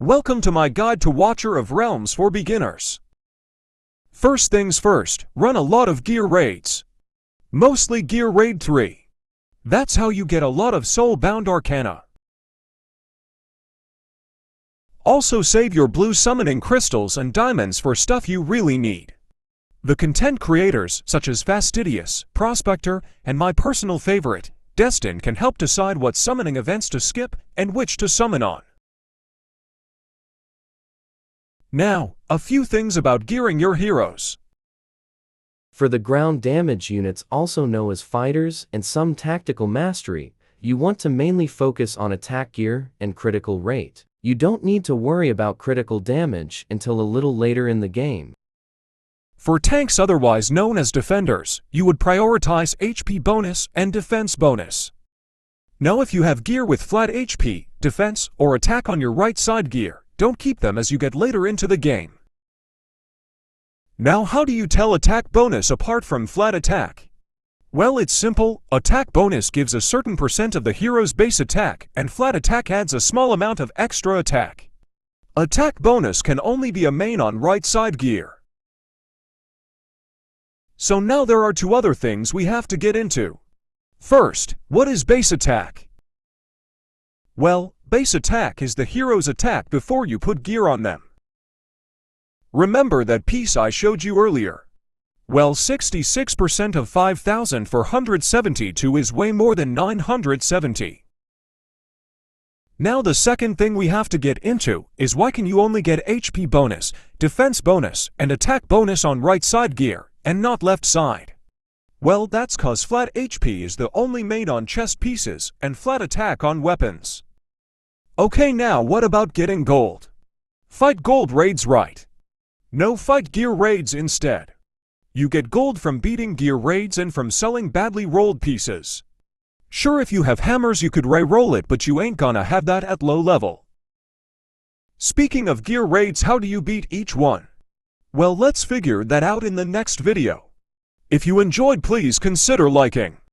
Welcome to my guide to Watcher of Realms for beginners. First things first, run a lot of gear raids. Mostly gear raid 3. That's how you get a lot of soul-bound arcana. Also save your blue summoning crystals and diamonds for stuff you really need. The content creators, such as Fastidious, Prospector, and my personal favorite, Destin, can help decide what summoning events to skip and which to summon on. Now, a few things about gearing your heroes. For the ground damage units, also known as fighters and some tactical mastery, you want to mainly focus on attack gear and critical rate. You don't need to worry about critical damage until a little later in the game. For tanks, otherwise known as defenders, you would prioritize HP bonus and defense bonus. Now if you have gear with flat HP, defense, or attack on your right side gear, don't keep them as you get later into the game. Now how do you tell attack bonus apart from flat attack? Well, it's simple. Attack bonus gives a certain percent of the hero's base attack, and flat attack adds a small amount of extra attack. Attack bonus can only be a main on right side gear. So now there are two other things we have to get into. First, what is base attack? Well, base attack is the hero's attack before you put gear on them. Remember that piece I showed you earlier? Well, 66% of 5,472 is way more than 970. Now the second thing we have to get into is why can you only get HP bonus, defense bonus, and attack bonus on right side gear, and not left side? Well, that's cause flat HP is the only made on chest pieces, and flat attack on weapons. Okay, now what about getting gold? Fight gold raids, right? No, fight gear raids instead. You get gold from beating gear raids and from selling badly rolled pieces. Sure, if you have hammers you could re-roll it, but you ain't gonna have that at low level. Speaking of gear raids, how do you beat each one? Well, let's figure that out in the next video. If you enjoyed, please consider liking.